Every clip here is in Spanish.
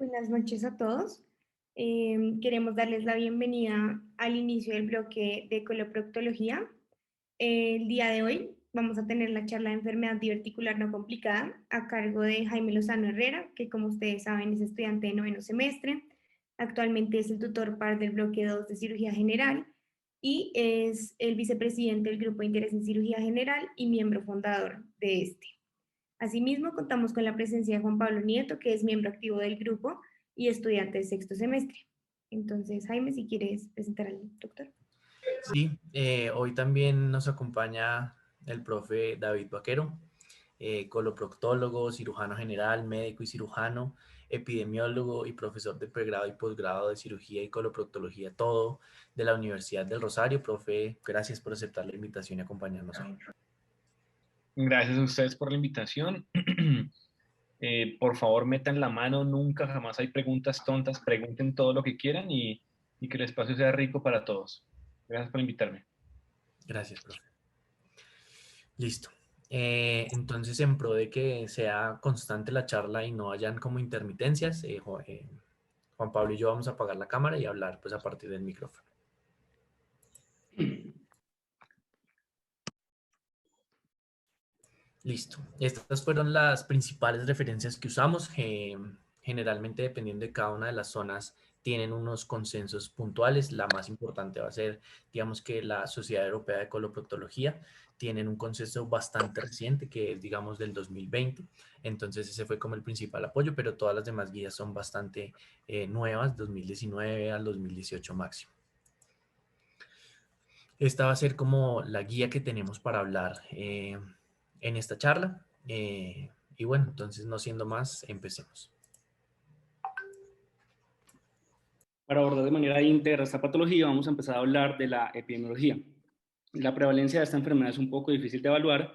Buenas noches a todos. Queremos darles la bienvenida al inicio del bloque de coloproctología. El día de hoy vamos a tener la charla de enfermedad diverticular no complicada a cargo de Jaime Lozano Herrera, que como ustedes saben es estudiante de noveno semestre. Actualmente es el tutor par del bloque 2 de cirugía general y es el vicepresidente del grupo de interés en cirugía general y miembro fundador de este. Asimismo, contamos con la presencia de Juan Pablo Nieto, que es miembro activo del grupo y estudiante de sexto semestre. Entonces, Jaime, si quieres presentar al doctor. Sí, hoy también nos acompaña el profe David Vaquero, coloproctólogo, cirujano general, médico y cirujano, epidemiólogo y profesor de pregrado y posgrado de cirugía y coloproctología, todo de la Universidad del Rosario. Profe, gracias por aceptar la invitación y acompañarnos hoy. Gracias a ustedes por la invitación. Por favor, metan la mano, nunca, jamás hay preguntas tontas, pregunten todo lo que quieran y que el espacio sea rico para todos. Gracias por invitarme. Gracias, profe. Listo. Entonces, en pro de que sea constante la charla y no hayan como intermitencias, Juan Pablo y yo vamos a apagar la cámara y hablar pues a partir del micrófono. Listo. Estas fueron las principales referencias que usamos. Generalmente, dependiendo de cada una de las zonas, tienen unos consensos puntuales. La más importante va a ser, digamos que la Sociedad Europea de Coloproctología tienen un consenso bastante reciente, que es, digamos, del 2020. Entonces, ese fue como el principal apoyo, pero todas las demás guías son bastante nuevas, 2019 al 2018 máximo. Esta va a ser como la guía que tenemos para hablar en esta charla. Y bueno, entonces no siendo más, empecemos. Para abordar de manera íntegra esta patología, vamos a empezar a hablar de la epidemiología. La prevalencia de esta enfermedad es un poco difícil de evaluar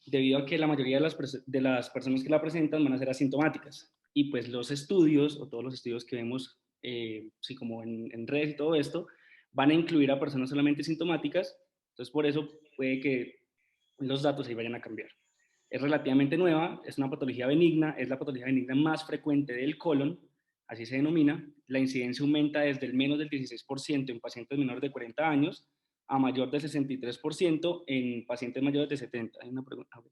debido a que la mayoría de las personas que la presentan van a ser asintomáticas. Y pues los estudios, o todos los estudios que vemos, sí, como en redes y todo esto, van a incluir a personas solamente sintomáticas. Entonces, por eso puede que los datos ahí vayan a cambiar. Es relativamente nueva, es una patología benigna, es la patología benigna más frecuente del colon, así se denomina. La incidencia aumenta desde el menos del 16% en pacientes menores de 40 años a mayor del 63% en pacientes mayores de 70. Hay una pregunta.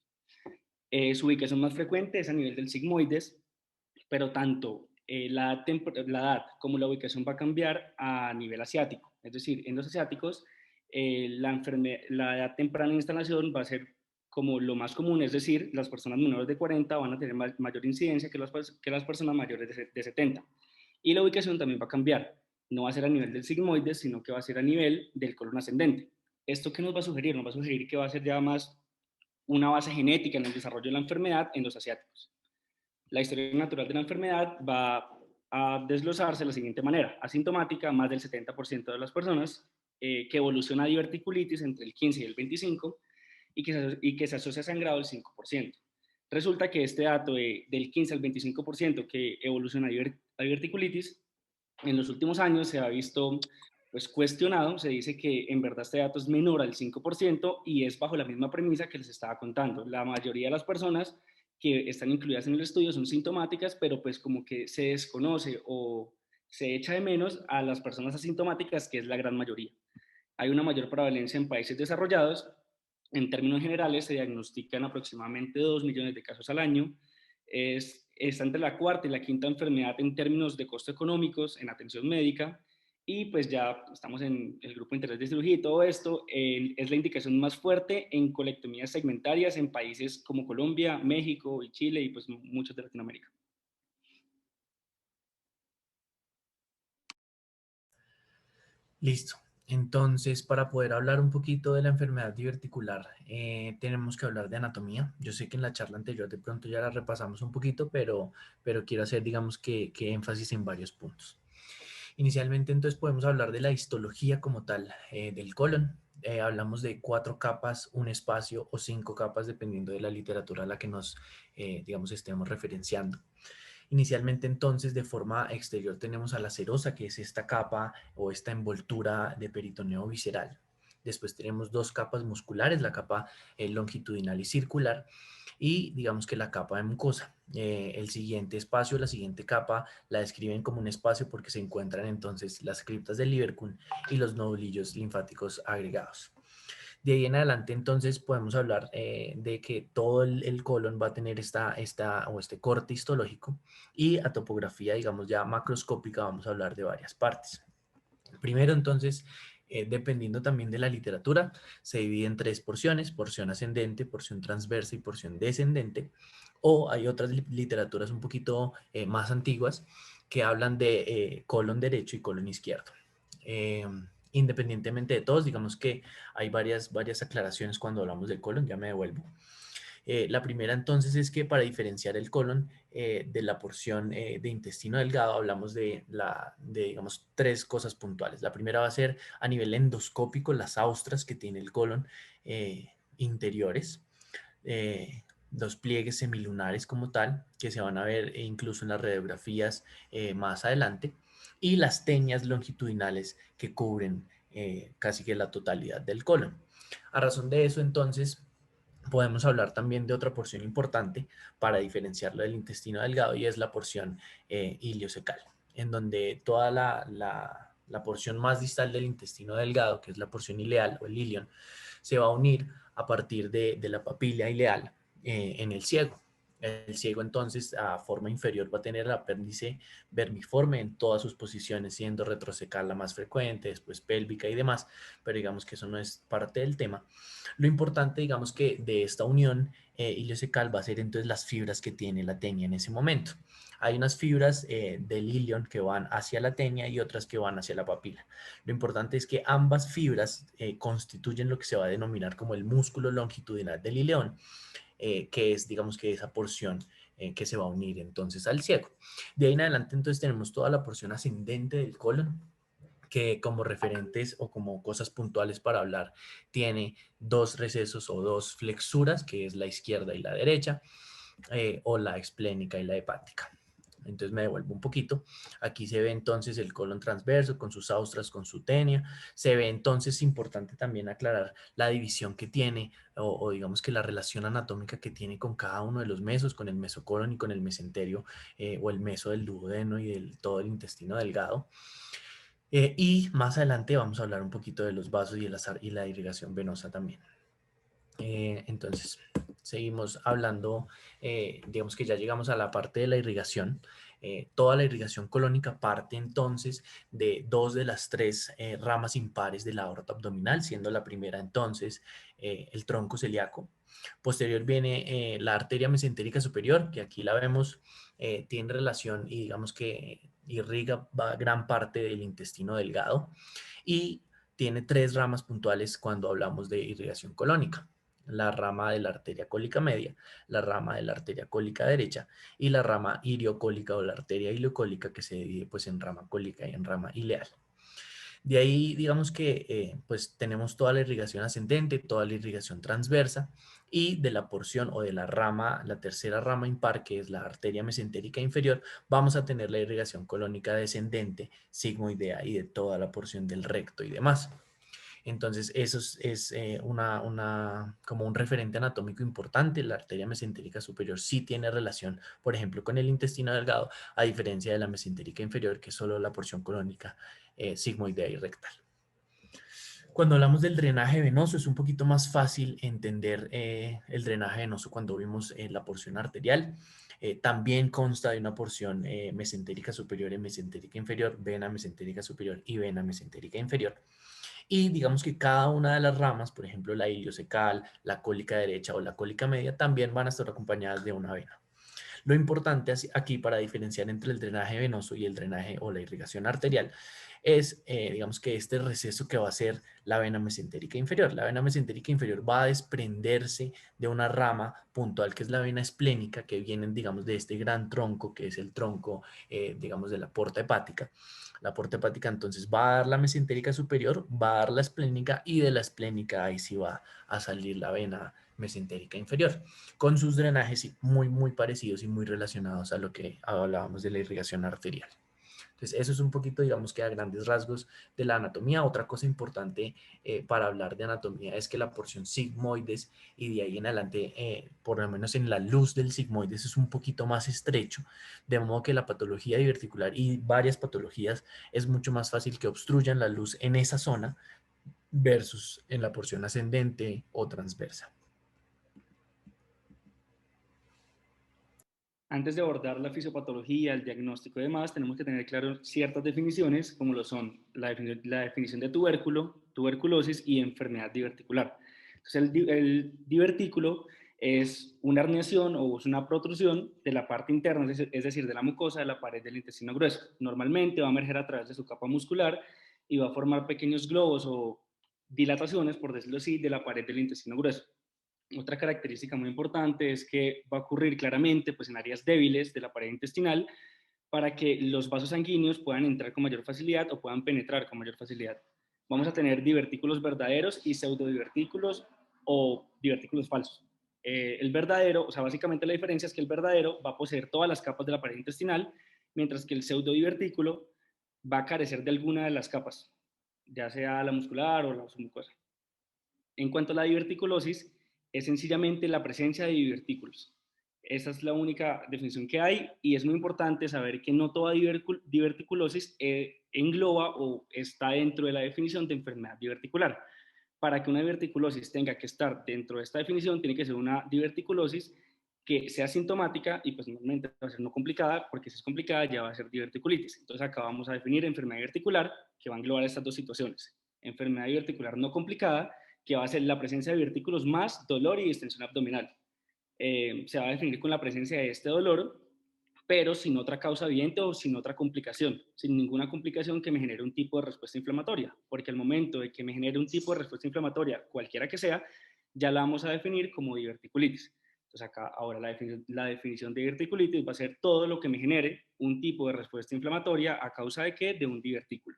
Su ubicación más frecuente es a nivel del sigmoides, pero tanto la edad como la ubicación va a cambiar a nivel asiático. Es decir, en los asiáticos, la edad temprana de instalación va a ser como lo más común, es decir, las personas menores de 40 van a tener mayor incidencia que las personas mayores de 70. Y la ubicación también va a cambiar. No va a ser a nivel del sigmoides, sino que va a ser a nivel del colon ascendente. ¿Esto qué nos va a sugerir? Nos va a sugerir que va a ser ya más una base genética en el desarrollo de la enfermedad en los asiáticos. La historia natural de la enfermedad va a desglosarse de la siguiente manera. Asintomática, más del 70% de las personas, que evoluciona a diverticulitis entre el 15 y el 25 y que se asocia a sangrado el 5%. Resulta que este dato del 15 al 25% que evoluciona a diverticulitis, en los últimos años se ha visto pues cuestionado, se dice que en verdad este dato es menor al 5% y es bajo la misma premisa que les estaba contando. La mayoría de las personas que están incluidas en el estudio son sintomáticas, pero pues como que se desconoce o se echa de menos a las personas asintomáticas, que es la gran mayoría. Hay una mayor prevalencia en países desarrollados. En términos generales, se diagnostican aproximadamente 2 millones de casos al año. Está entre la cuarta y la quinta enfermedad en términos de costos económicos en atención médica. Y pues ya estamos en el grupo de interés de cirugía y todo esto. Es la indicación más fuerte en colectomías segmentarias en países como Colombia, México y Chile y pues muchos de Latinoamérica. Listo. Entonces, para poder hablar un poquito de la enfermedad diverticular, tenemos que hablar de anatomía. Yo sé que en la charla anterior de pronto ya la repasamos un poquito, pero quiero hacer, digamos, que énfasis en varios puntos. Inicialmente, entonces, podemos hablar de la histología como tal del colon. Hablamos de 4 capas, un espacio o 5 capas, dependiendo de la literatura a la que nos, digamos, estemos referenciando. Inicialmente entonces de forma exterior tenemos a la serosa, que es esta capa o esta envoltura de peritoneo visceral. Después tenemos 2 capas musculares, la capa longitudinal y circular, y digamos que la capa de mucosa. El siguiente espacio, la siguiente capa, la describen como un espacio porque se encuentran entonces las criptas del Lieberkühn y los nodulillos linfáticos agregados. De ahí en adelante, entonces, podemos hablar de que todo el colon va a tener este corte histológico, y a topografía, digamos, ya macroscópica, vamos a hablar de varias partes. Primero, entonces, dependiendo también de la literatura, se divide en 3 porciones: porción ascendente, porción transversa y porción descendente. O hay otras literaturas un poquito más antiguas que hablan de colon derecho y colon izquierdo. Eh, Independientemente de todos, digamos que hay varias aclaraciones cuando hablamos del colon, ya me devuelvo. La primera entonces es que para diferenciar el colon de la porción de intestino delgado, hablamos digamos, 3 cosas puntuales. La primera va a ser a nivel endoscópico, las austras que tiene el colon interiores, los pliegues semilunares como tal, que se van a ver incluso en las radiografías más adelante, y las teñas longitudinales que cubren casi que la totalidad del colon. A razón de eso, entonces, podemos hablar también de otra porción importante para diferenciarlo del intestino delgado, y es la porción iliocecal, en donde toda la porción más distal del intestino delgado, que es la porción ileal o el ilion, se va a unir a partir de la papila ileal en el ciego. El ciego entonces a forma inferior va a tener el apéndice vermiforme en todas sus posiciones, siendo retrocecal la más frecuente, después pélvica y demás, pero digamos que eso no es parte del tema. Lo importante, digamos, que de esta unión iliocecal va a ser entonces las fibras que tiene la tenia en ese momento. Hay unas fibras del ilion que van hacia la tenia y otras que van hacia la papila. Lo importante es que ambas fibras constituyen lo que se va a denominar como el músculo longitudinal del ileón, que es, digamos, que esa porción que se va a unir entonces al ciego. De ahí en adelante entonces tenemos toda la porción ascendente del colon, que como referentes o como cosas puntuales para hablar tiene 2 recesos o 2 flexuras, que es la izquierda y la derecha, o la explénica y la hepática. Entonces me devuelvo un poquito. Aquí se ve entonces el colon transverso con sus austras, con su tenia. Se ve entonces importante también aclarar la división que tiene, o digamos que la relación anatómica que tiene con cada uno de los mesos, con el mesocolon y con el mesenterio, o el meso del duodeno y todo el intestino delgado. Y más adelante vamos a hablar un poquito de los vasos y la irrigación venosa también. Entonces, seguimos hablando, digamos que ya llegamos a la parte de la irrigación. Toda la irrigación colónica parte entonces de 2 de las 3 ramas impares de la aorta abdominal, siendo la primera entonces el tronco celíaco. Posterior viene la arteria mesentérica superior, que aquí la vemos, tiene relación y digamos que irriga gran parte del intestino delgado, y tiene 3 ramas puntuales cuando hablamos de irrigación colónica: la rama de la arteria cólica media, la rama de la arteria cólica derecha y la rama iliocólica o la arteria iliocólica, que se divide pues en rama cólica y en rama ileal. De ahí, digamos que pues tenemos toda la irrigación ascendente, toda la irrigación transversa, y de la porción o de la rama, la tercera rama impar, que es la arteria mesentérica inferior, vamos a tener la irrigación colónica descendente, sigmoidea, y de toda la porción del recto y demás. Entonces, eso es como un referente anatómico importante. La arteria mesentérica superior sí tiene relación, por ejemplo, con el intestino delgado, a diferencia de la mesentérica inferior, que es solo la porción colónica sigmoidea y rectal. Cuando hablamos del drenaje venoso, es un poquito más fácil entender el drenaje venoso cuando vimos la porción arterial. También consta de una porción mesentérica superior y mesentérica inferior, vena mesentérica superior y vena mesentérica inferior. Y digamos que cada una de las ramas, por ejemplo, la iliocecal, la cólica derecha o la cólica media, también van a estar acompañadas de una vena. Lo importante aquí para diferenciar entre el drenaje venoso y el drenaje o la irrigación arterial es, digamos, que este receso que va a ser la vena mesentérica inferior. La vena mesentérica inferior va a desprenderse de una rama puntual que es la vena esplénica, que viene, digamos, de este gran tronco que es el tronco, digamos, de la porta hepática. La porta hepática entonces va a dar la mesentérica superior, va a dar la esplénica, y de la esplénica ahí sí va a salir la vena mesentérica inferior, con sus drenajes muy parecidos y muy relacionados a lo que hablábamos de la irrigación arterial. Entonces, eso es un poquito, digamos que a grandes rasgos de la anatomía. Otra cosa importante para hablar de anatomía es que la porción sigmoides y de ahí en adelante, por lo menos en la luz del sigmoides, es un poquito más estrecho, de modo que la patología diverticular y varias patologías es mucho más fácil que obstruyan la luz en esa zona versus en la porción ascendente o transversa. Antes de abordar la fisiopatología, el diagnóstico y demás, tenemos que tener claro ciertas definiciones, como lo son la definición de tubérculo, tuberculosis y enfermedad diverticular. Entonces, el divertículo es una herniación o es una protrusión de la parte interna, es decir, de la mucosa de la pared del intestino grueso. Normalmente va a emerger a través de su capa muscular y va a formar pequeños globos o dilataciones, por decirlo así, de la pared del intestino grueso. Otra característica muy importante es que va a ocurrir claramente pues, en áreas débiles de la pared intestinal para que los vasos sanguíneos puedan entrar con mayor facilidad o puedan penetrar con mayor facilidad. Vamos a tener divertículos verdaderos y pseudodivertículos o divertículos falsos. El verdadero, o sea, básicamente la diferencia es que el verdadero va a poseer todas las capas de la pared intestinal, mientras que el pseudodivertículo va a carecer de alguna de las capas, ya sea la muscular o la submucosa. En cuanto a la diverticulosis, es sencillamente la presencia de divertículos. Esa es la única definición que hay y es muy importante saber que no toda diverticulosis engloba o está dentro de la definición de enfermedad diverticular. Para que una diverticulosis tenga que estar dentro de esta definición, tiene que ser una diverticulosis que sea sintomática y pues normalmente va a ser no complicada, porque si es complicada ya va a ser diverticulitis. Entonces acá vamos a definir enfermedad diverticular, que va a englobar estas dos situaciones. Enfermedad diverticular no complicada, que va a ser la presencia de divertículos más dolor y distensión abdominal. Se va a definir con la presencia de este dolor, pero sin otra causa evidente o sin otra complicación, sin ninguna complicación que me genere un tipo de respuesta inflamatoria, porque al momento de que me genere un tipo de respuesta inflamatoria, cualquiera que sea, ya la vamos a definir como diverticulitis. Entonces acá ahora la definición de diverticulitis va a ser todo lo que me genere un tipo de respuesta inflamatoria a causa de qué? De un divertículo.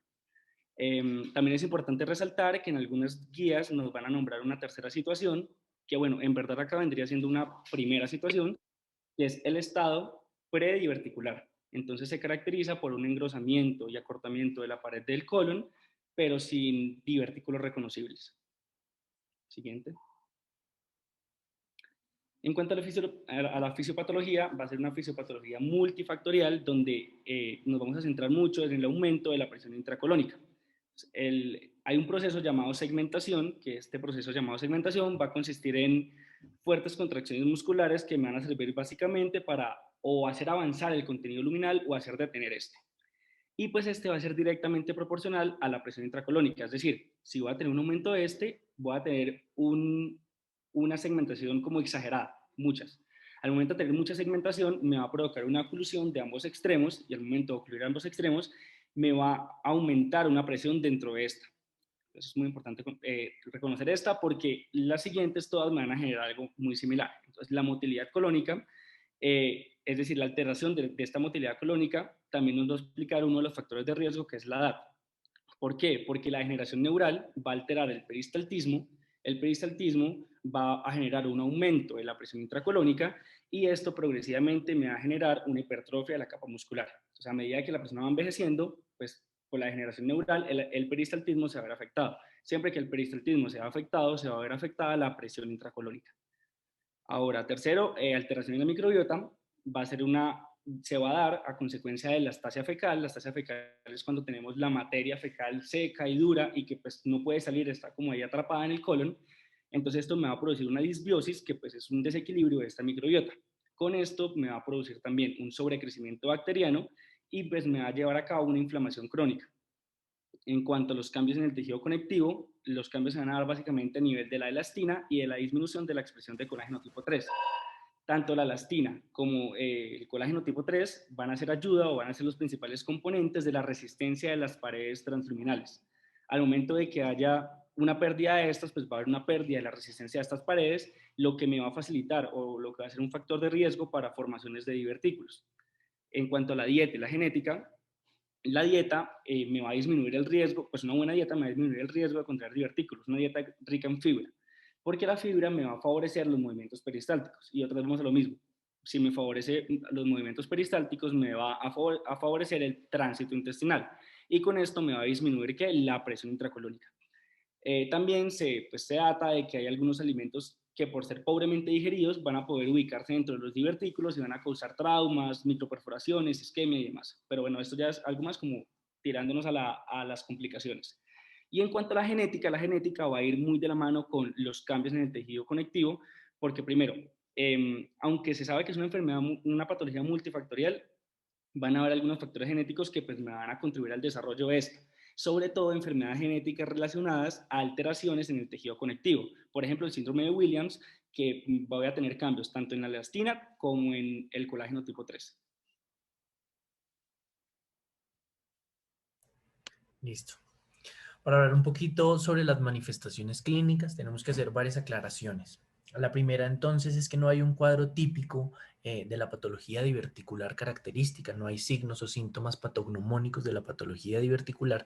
También es importante resaltar que en algunas guías nos van a nombrar una tercera situación, que bueno, en verdad acá vendría siendo una primera situación, que es el estado prediverticular. Entonces se caracteriza por un engrosamiento y acortamiento de la pared del colon, pero sin divertículos reconocibles. Siguiente. En cuanto a la fisiopatología, va a ser una fisiopatología multifactorial donde nos vamos a centrar mucho en el aumento de la presión intracolónica. Hay un proceso llamado segmentación, que este proceso llamado segmentación va a consistir en fuertes contracciones musculares que me van a servir básicamente para o hacer avanzar el contenido luminal o hacer detener este. Y pues este va a ser directamente proporcional a la presión intracolónica, es decir, si voy a tener un aumento de este, voy a tener una segmentación como exagerada, muchas. Al momento de tener mucha segmentación, me va a provocar una oclusión de ambos extremos y al momento de ocluir ambos extremos, me va a aumentar una presión dentro de esta. Entonces es muy importante reconocer esta porque las siguientes todas me van a generar algo muy similar. Entonces la motilidad colónica, es decir, la alteración de esta motilidad colónica, también nos va a explicar uno de los factores de riesgo que es la edad. ¿Por qué? Porque la degeneración neural va a alterar el peristaltismo va a generar un aumento de la presión intracolónica y esto progresivamente me va a generar una hipertrofia de la capa muscular. O sea, a medida que la persona va envejeciendo, pues por la degeneración neural, el peristaltismo se va a ver afectado. Siempre que el peristaltismo se va afectado, se va a ver afectada la presión intracolónica. Ahora, tercero, alteración en la microbiota se va a dar a consecuencia de la astasia fecal. La astasia fecal es cuando tenemos la materia fecal seca y dura y que pues no puede salir, está como ahí atrapada en el colon. Entonces esto me va a producir una disbiosis que pues es un desequilibrio de esta microbiota. Con esto me va a producir también un sobrecrecimiento bacteriano y pues me va a llevar a cabo una inflamación crónica. En cuanto a los cambios en el tejido conectivo, los cambios se van a dar básicamente a nivel de la elastina y de la disminución de la expresión de colágeno tipo 3. Tanto la elastina como el colágeno tipo 3 van a ser ayuda o van a ser los principales componentes de la resistencia de las paredes transluminales. Al momento de que haya una pérdida de estas, pues va a haber una pérdida de la resistencia de estas paredes, lo que me va a facilitar o lo que va a ser un factor de riesgo para formaciones de divertículos. En cuanto a la dieta y la genética, la dieta me va a disminuir el riesgo, pues una buena dieta me va a disminuir el riesgo de contraer divertículos, una dieta rica en fibra, porque la fibra me va a favorecer los movimientos peristálticos. Y otra vez vamos a lo mismo, Si me favorece los movimientos peristálticos, me va a favorecer el tránsito intestinal y con esto me va a disminuir ¿qué? La presión intracolónica. También se data de que hay algunos alimentos que por ser pobremente digeridos van a poder ubicarse dentro de los divertículos y van a causar traumas, microperforaciones, isquemia y demás. Pero bueno, esto ya es algo más como tirándonos a las complicaciones. Y en cuanto a la genética va a ir muy de la mano con los cambios en el tejido conectivo, porque primero, aunque se sabe que es una enfermedad, una patología multifactorial, van a haber algunos factores genéticos que pues me van a contribuir al desarrollo de esto, sobre todo enfermedades genéticas relacionadas a alteraciones en el tejido conectivo. Por ejemplo, el síndrome de Williams, que voy a tener cambios tanto en la elastina como en el colágeno tipo 3. Listo. Para hablar un poquito sobre las manifestaciones clínicas, tenemos que hacer varias aclaraciones. La primera entonces es que no hay un cuadro típico de la patología diverticular característica, no hay signos o síntomas patognomónicos de la patología diverticular.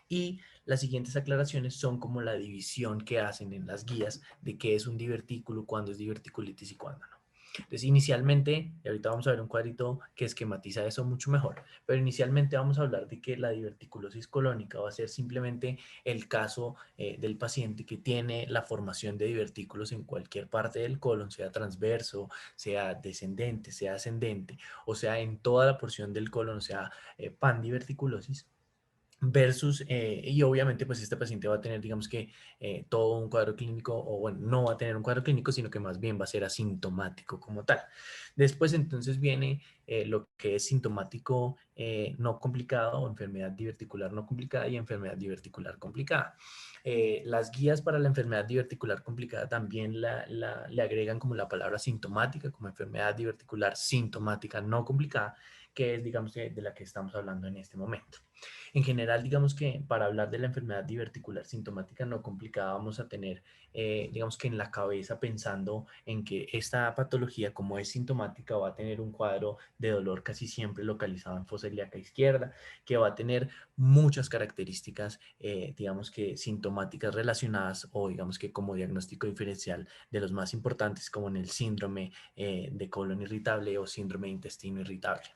Y las siguientes aclaraciones son como la división que hacen en las guías de qué es un divertículo, cuándo es diverticulitis y cuándo no. Entonces, inicialmente, y ahorita vamos a ver un cuadrito que esquematiza eso mucho mejor, pero inicialmente vamos a hablar de que la diverticulosis colónica va a ser simplemente el caso del paciente que tiene la formación de divertículos en cualquier parte del colon, sea transverso, sea descendente, sea ascendente, o sea en toda la porción del colon, o sea pandiverticulosis versus, y obviamente pues este paciente va a tener, digamos que todo un cuadro clínico, o bueno, no va a tener un cuadro clínico, sino que más bien va a ser asintomático como tal. Después entonces viene lo que es sintomático no complicado o enfermedad diverticular no complicada y enfermedad diverticular complicada. Las guías para la enfermedad diverticular complicada también le agregan como la palabra sintomática, como enfermedad diverticular sintomática no complicada, que es, digamos, de la que estamos hablando en este momento. En general, digamos que para hablar de la enfermedad diverticular sintomática no complicada, vamos a tener, digamos que en la cabeza pensando en que esta patología, como es sintomática, va a tener un cuadro de dolor casi siempre localizado en fosa ilíaca izquierda, que va a tener muchas características, digamos que sintomáticas relacionadas o digamos que como diagnóstico diferencial de los más importantes, como en el síndrome de colon irritable o síndrome de intestino irritable.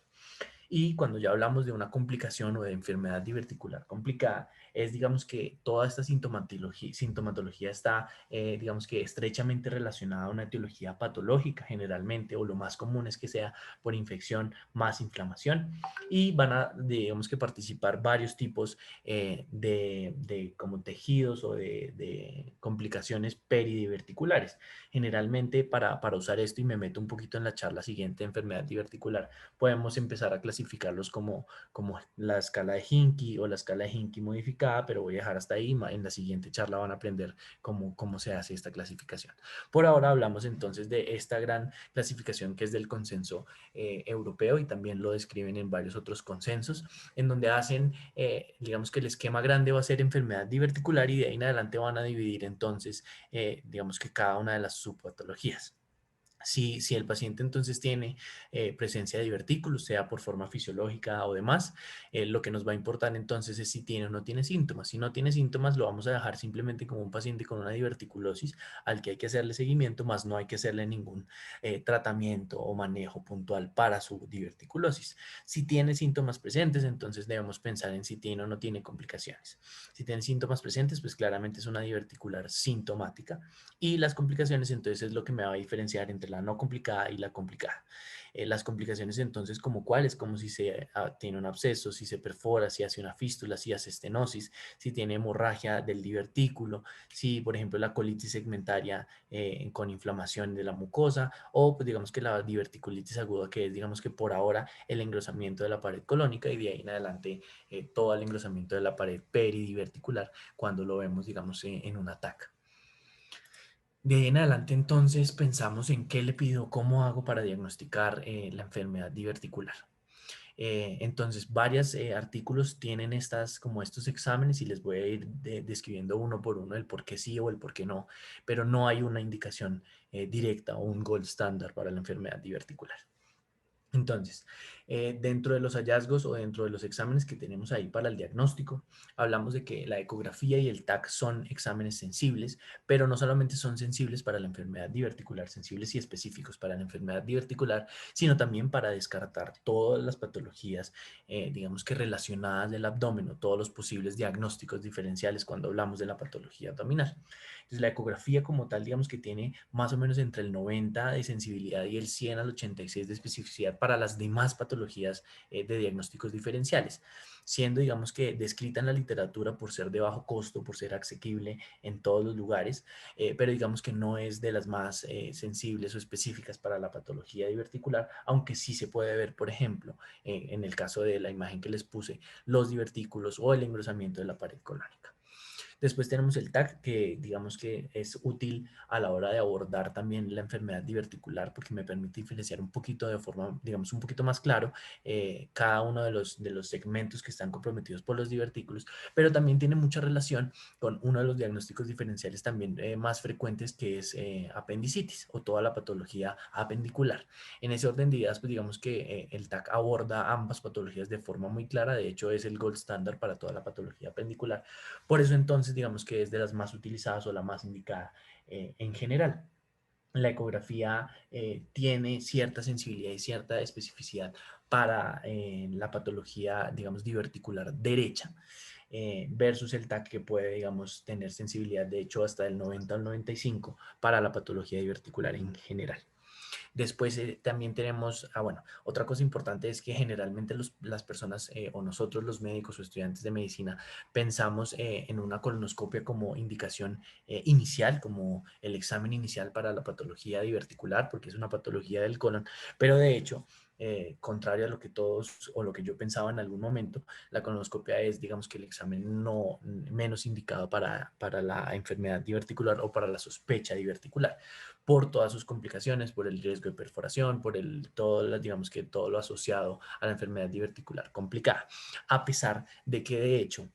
Y cuando ya hablamos de una complicación o de enfermedad diverticular complicada, es digamos que toda esta sintomatología está, digamos que estrechamente relacionada a una etiología patológica generalmente, o lo más común es que sea por infección más inflamación, y van a, digamos que participar varios tipos de como tejidos o de complicaciones peridiverticulares. Generalmente para usar esto, y me meto un poquito en la charla siguiente, enfermedad diverticular, podemos empezar a clasificarlos como la escala de Hinckley o la escala de Hinckley modificada, pero voy a dejar hasta ahí. En la siguiente charla van a aprender cómo se hace esta clasificación. Por ahora hablamos entonces de esta gran clasificación que es del consenso europeo, y también lo describen en varios otros consensos, en donde hacen, digamos que el esquema grande va a ser enfermedad diverticular, y de ahí en adelante van a dividir entonces, digamos que cada una de las subpatologías. Si el paciente entonces tiene presencia de divertículos, sea por forma fisiológica o demás, lo que nos va a importar entonces es si tiene o no tiene síntomas. Si no tiene síntomas, lo vamos a dejar simplemente como un paciente con una diverticulosis al que hay que hacerle seguimiento, más no hay que hacerle ningún tratamiento o manejo puntual para su diverticulosis. Si tiene síntomas presentes, entonces debemos pensar en si tiene o no tiene complicaciones. Si tiene síntomas presentes, pues claramente es una diverticular sintomática, y las complicaciones entonces es lo que me va a diferenciar entre la no complicada y la complicada. Las complicaciones entonces como cuáles, como si se tiene un absceso, si se perfora, si hace una fístula, si hace estenosis, si tiene hemorragia del divertículo, si por ejemplo la colitis segmentaria con inflamación de la mucosa, o pues digamos que la diverticulitis aguda, que es digamos que por ahora el engrosamiento de la pared colónica, y de ahí en adelante todo el engrosamiento de la pared peridiverticular cuando lo vemos digamos en un ataque. De ahí en adelante entonces pensamos en qué le pido, cómo hago para diagnosticar la enfermedad diverticular. Entonces, varios artículos tienen como estos exámenes, y les voy a ir describiendo uno por uno el por qué sí o el por qué no, pero no hay una indicación directa o un gold standard para la enfermedad diverticular. Entonces, Dentro de los hallazgos o dentro de los exámenes que tenemos ahí para el diagnóstico, hablamos de que la ecografía y el TAC son exámenes sensibles, pero no solamente son sensibles para la enfermedad diverticular, sensibles y específicos para la enfermedad diverticular, sino también para descartar todas las patologías, digamos que relacionadas del abdomen o todos los posibles diagnósticos diferenciales cuando hablamos de la patología abdominal. Entonces, la ecografía como tal, digamos que tiene más o menos entre el 90 de sensibilidad y el 100 al 86 de especificidad para las demás patologías de diagnósticos diferenciales, siendo, digamos que, descrita en la literatura por ser de bajo costo, por ser asequible en todos los lugares, pero digamos que no es de las más sensibles o específicas para la patología diverticular, aunque sí se puede ver, por ejemplo, en el caso de la imagen que les puse, los divertículos o el engrosamiento de la pared colónica. Después tenemos el TAC, que digamos que es útil a la hora de abordar también la enfermedad diverticular porque me permite diferenciar un poquito de forma, digamos, un poquito más claro cada uno de los segmentos que están comprometidos por los divertículos, pero también tiene mucha relación con uno de los diagnósticos diferenciales también más frecuentes, que es apendicitis o toda la patología apendicular. En ese orden de ideas, pues digamos que el TAC aborda ambas patologías de forma muy clara, de hecho es el gold standard para toda la patología apendicular. Por eso entonces digamos que es de las más utilizadas o la más indicada en general. La ecografía tiene cierta sensibilidad y cierta especificidad para la patología, digamos, diverticular derecha, versus el TAC, que puede, digamos, tener sensibilidad de hecho hasta del 90 al 95 para la patología diverticular en general. Después también tenemos, bueno, otra cosa importante es que generalmente las personas o nosotros los médicos o estudiantes de medicina pensamos en una colonoscopia como indicación inicial, como el examen inicial para la patología diverticular, porque es una patología del colon, pero de hecho, contrario a lo que todos o lo que yo pensaba en algún momento, la colonoscopia es, digamos que el examen no menos indicado para la enfermedad diverticular o para la sospecha diverticular, por todas sus complicaciones, por el riesgo de perforación, por todo, digamos que todo lo asociado a la enfermedad diverticular complicada. A pesar de que de hecho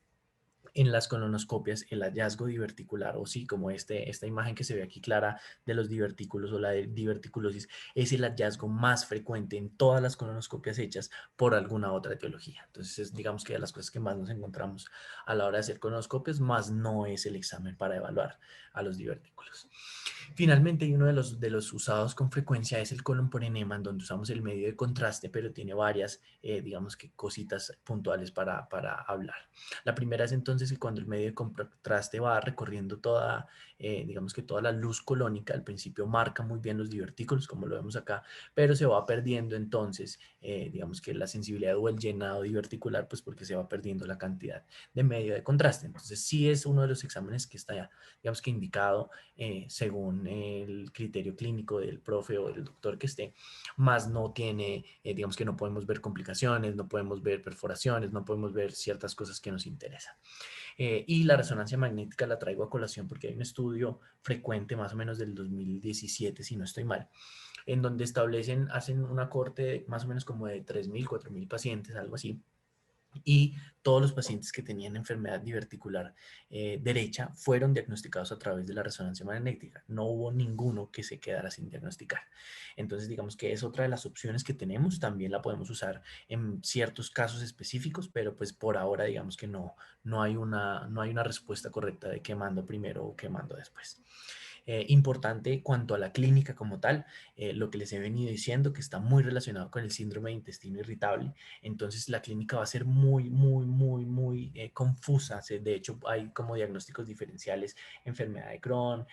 en las colonoscopias el hallazgo diverticular, o sí, como esta imagen que se ve aquí clara de los divertículos o la de diverticulosis, es el hallazgo más frecuente en todas las colonoscopias hechas por alguna otra etiología. Entonces, es, digamos que de las cosas que más nos encontramos a la hora de hacer colonoscopias, más no es el examen para evaluar a los divertículos. Finalmente, y uno de los usados con frecuencia es el colon por enema, en donde usamos el medio de contraste, pero tiene varias, digamos que cositas puntuales para hablar. La primera es entonces que cuando el medio de contraste va recorriendo toda, digamos que toda la luz colónica, al principio marca muy bien los divertículos, como lo vemos acá, pero se va perdiendo entonces, digamos que la sensibilidad o el llenado diverticular, pues porque se va perdiendo la cantidad de medio de contraste. Entonces, sí es uno de los exámenes que está, digamos que indicado según el criterio clínico del profe o del doctor que esté, más no tiene, digamos que no podemos ver complicaciones, no podemos ver perforaciones, no podemos ver ciertas cosas que nos interesan. Y la resonancia magnética la traigo a colación porque hay un estudio frecuente, más o menos del 2017, si no estoy mal, en donde hacen una corte más o menos como de 3.000, 4.000 pacientes, algo así, y todos los pacientes que tenían enfermedad diverticular derecha fueron diagnosticados a través de la resonancia magnética. No hubo ninguno que se quedara sin diagnosticar. Entonces, digamos que es otra de las opciones que tenemos. También la podemos usar en ciertos casos específicos, pero pues por ahora digamos que no hay una respuesta correcta de qué mando primero o qué mando después. Importante cuanto a la clínica como tal, lo que les he venido diciendo, que está muy relacionado con el síndrome de intestino irritable. Entonces la clínica va a ser muy confusa. De hecho, hay como diagnósticos diferenciales, enfermedad de Crohn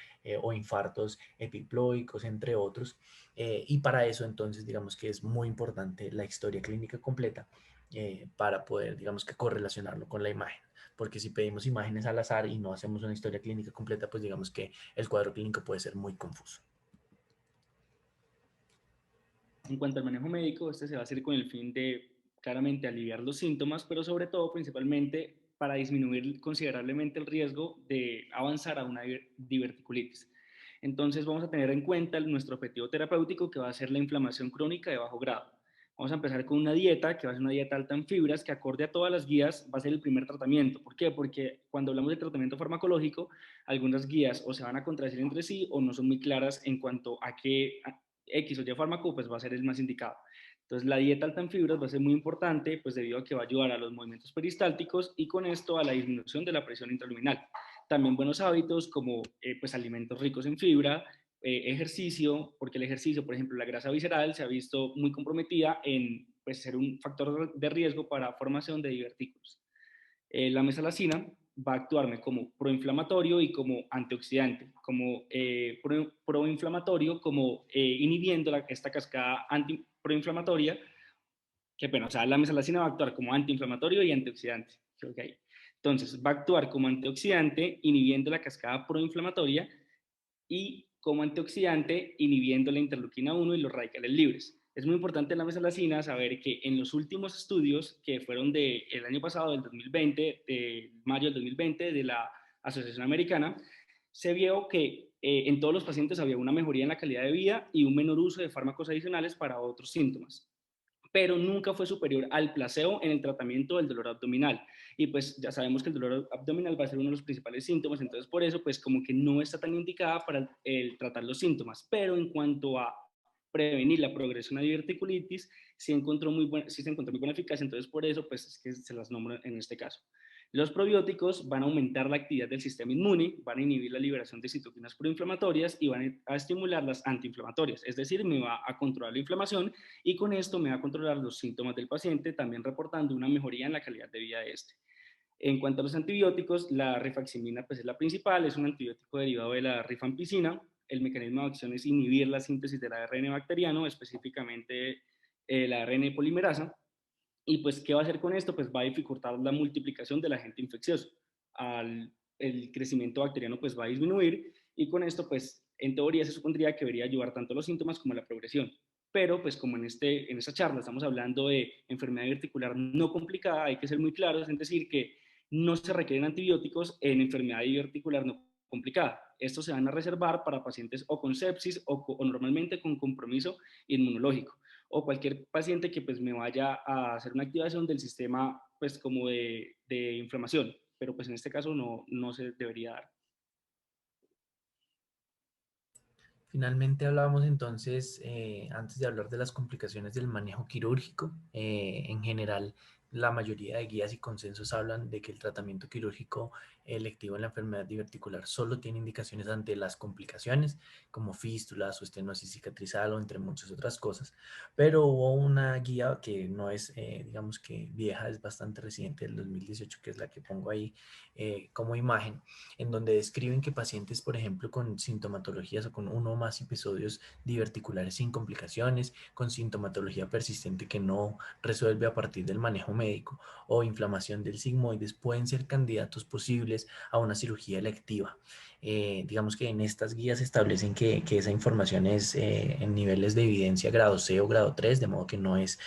o infartos epiploicos, entre otros. Y para eso entonces digamos que es muy importante la historia clínica completa para poder, digamos que correlacionarlo con la imagen, porque si pedimos imágenes al azar y no hacemos una historia clínica completa, pues digamos que el cuadro clínico puede ser muy confuso. En cuanto al manejo médico, este se va a hacer con el fin de claramente aliviar los síntomas, pero sobre todo principalmente para disminuir considerablemente el riesgo de avanzar a una diverticulitis. Entonces vamos a tener en cuenta nuestro objetivo terapéutico, que va a ser la inflamación crónica de bajo grado. Vamos a empezar con una dieta que va a ser una dieta alta en fibras, que acorde a todas las guías va a ser el primer tratamiento. ¿Por qué? Porque cuando hablamos de tratamiento farmacológico, algunas guías o se van a contradecir entre sí o no son muy claras en cuanto a qué X o Y fármaco pues va a ser el más indicado. Entonces, la dieta alta en fibras va a ser muy importante, pues debido a que va a ayudar a los movimientos peristálticos y con esto a la disminución de la presión intraluminal. También buenos hábitos como pues alimentos ricos en fibra, ejercicio, porque el ejercicio, por ejemplo, la grasa visceral se ha visto muy comprometida en pues, ser un factor de riesgo para formación de divertículos. La mesalazina va a actuarme como proinflamatorio y como antioxidante, como proinflamatorio, como inhibiendo esta cascada proinflamatoria, que bueno, o sea, la mesalazina va a actuar como antiinflamatorio y antioxidante. Okay. Entonces, va a actuar como antioxidante, inhibiendo la cascada proinflamatoria y como antioxidante, inhibiendo la interleuquina 1 y los radicales libres. Es muy importante en la mesalazina saber que en los últimos estudios, que fueron del año pasado, del 2020, de mayo del 2020, de la Asociación Americana, se vio que en todos los pacientes había una mejoría en la calidad de vida y un menor uso de fármacos adicionales para otros síntomas, pero nunca fue superior al placebo en el tratamiento del dolor abdominal. Y pues ya sabemos que el dolor abdominal va a ser uno de los principales síntomas, entonces por eso pues como que no está tan indicada para el tratar los síntomas, pero en cuanto a prevenir la progresión a diverticulitis, sí se encontró muy buena eficacia, entonces por eso pues es que se las nombro en este caso. Los probióticos van a aumentar la actividad del sistema inmune, van a inhibir la liberación de citoquinas proinflamatorias y van a estimular las antiinflamatorias, es decir, me va a controlar la inflamación y con esto me va a controlar los síntomas del paciente, también reportando una mejoría en la calidad de vida de este. En cuanto a los antibióticos, la rifaximina pues, es la principal, es un antibiótico derivado de la rifampicina. El mecanismo de acción es inhibir la síntesis del ARN bacteriano, específicamente la ARN polimerasa. Y pues, ¿qué va a hacer con esto? Pues va a dificultar la multiplicación del agente infeccioso. El crecimiento bacteriano pues va a disminuir y con esto pues en teoría se supondría que debería ayudar tanto a los síntomas como a la progresión. Pero pues como en esta charla estamos hablando de enfermedad diverticular no complicada, hay que ser muy claros en decir que no se requieren antibióticos en enfermedad diverticular no complicada. Estos se van a reservar para pacientes o con sepsis o normalmente con compromiso inmunológico o cualquier paciente que pues me vaya a hacer una activación del sistema pues como de inflamación, pero pues en este caso no se debería dar. Finalmente hablábamos entonces, antes de hablar de las complicaciones del manejo quirúrgico, en general la mayoría de guías y consensos hablan de que el tratamiento quirúrgico electivo en la enfermedad diverticular solo tiene indicaciones ante las complicaciones como fístulas o estenosis cicatrizal o entre muchas otras cosas, pero hubo una guía que no es, digamos que vieja, es bastante reciente, del 2018, que es la que pongo ahí como imagen, en donde describen que pacientes, por ejemplo, con sintomatologías o con uno o más episodios diverticulares sin complicaciones, con sintomatología persistente que no resuelve a partir del manejo médico o inflamación del sigmoides, pueden ser candidatos posibles a una cirugía electiva. Digamos que en estas guías establecen que esa información es en niveles de evidencia grado C o grado 3, de modo que no es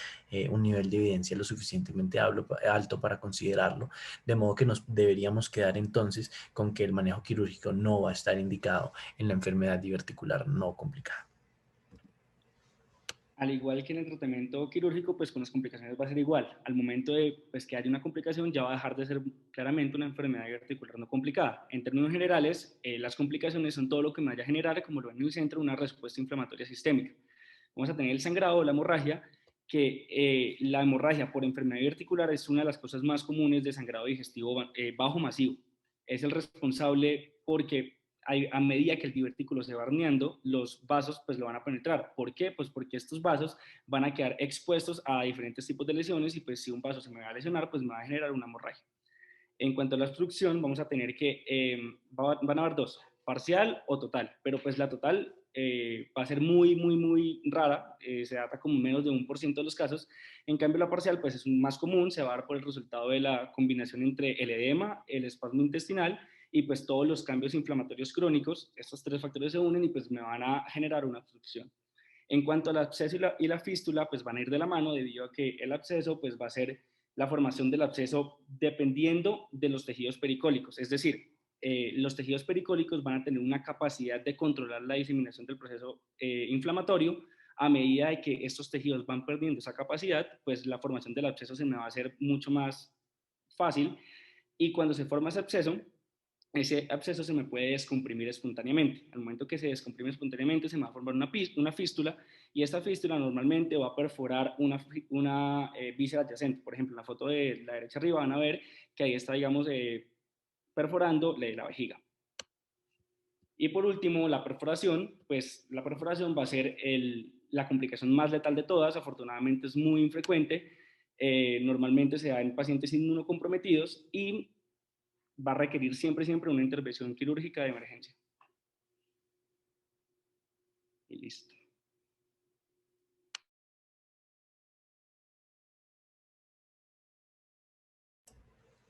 un nivel de evidencia lo suficientemente alto para considerarlo, de modo que nos deberíamos quedar entonces con que el manejo quirúrgico no va a estar indicado en la enfermedad diverticular no complicada. Al igual que en el tratamiento quirúrgico, pues con las complicaciones va a ser igual. Al momento de pues, que haya una complicación, ya va a dejar de ser claramente una enfermedad diverticular no complicada. En términos generales, las complicaciones son todo lo que me vaya a generar, como lo ven en el centro, una respuesta inflamatoria sistémica. Vamos a tener el sangrado, la hemorragia, que la hemorragia por enfermedad diverticular es una de las cosas más comunes de sangrado digestivo bajo masivo. Es el responsable porque a medida que el divertículo se va herniando, los vasos pues lo van a penetrar. ¿Por qué? Pues porque estos vasos van a quedar expuestos a diferentes tipos de lesiones y pues si un vaso se me va a lesionar, pues me va a generar una hemorragia. En cuanto a la obstrucción, vamos a tener que, van a haber dos, parcial o total, pero pues la total va a ser muy rara, se data como menos de 1% de los casos. En cambio la parcial pues es más común, se va a dar por el resultado de la combinación entre el edema, el espasmo intestinal y pues todos los cambios inflamatorios crónicos. Estos tres factores se unen y pues me van a generar una obstrucción. En cuanto al absceso y la fístula, pues van a ir de la mano debido a que el absceso pues va a ser la formación del absceso dependiendo de los tejidos pericólicos, es decir, los tejidos pericólicos van a tener una capacidad de controlar la diseminación del proceso inflamatorio. A medida de que estos tejidos van perdiendo esa capacidad, pues la formación del absceso se me va a hacer mucho más fácil y cuando se forma ese absceso se me puede descomprimir espontáneamente. Al momento que se descomprime espontáneamente se me va a formar una fístula Y esta fístula normalmente va a perforar una víscera adyacente. Por ejemplo, en la foto de la derecha arriba van a ver que ahí está, digamos, perforando la vejiga. Y por último, la perforación, pues la perforación va a ser la complicación más letal de todas, afortunadamente es muy infrecuente, normalmente se da en pacientes inmunocomprometidos y va a requerir siempre una intervención quirúrgica de emergencia. Y listo.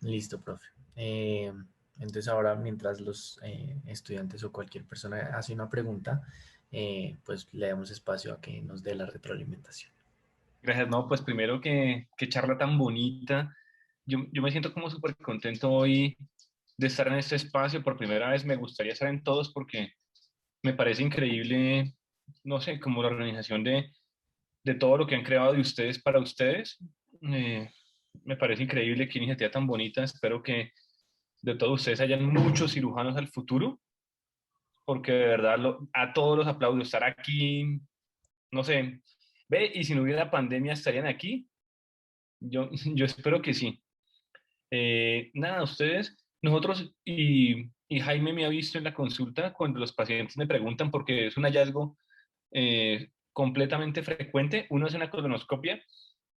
Listo, profe. Entonces ahora, mientras los estudiantes o cualquier persona hace una pregunta, pues le damos espacio a que nos dé la retroalimentación. Gracias, no, pues primero que charla tan bonita. Yo me siento como súper contento hoy de estar en este espacio. Por primera vez me gustaría estar en todos porque me parece increíble, no sé, como la organización de todo lo que han creado de ustedes para ustedes. Me parece increíble, qué iniciativa tan bonita. Espero que de todos ustedes hayan muchos cirujanos al futuro, porque de verdad a todos los aplaudo. Estar aquí, no sé, ve, y si no hubiera pandemia, ¿estarían aquí? Yo espero que sí. Nada, ustedes, nosotros y Jaime me ha visto en la consulta cuando los pacientes me preguntan, porque es un hallazgo completamente frecuente. Uno hace una colonoscopia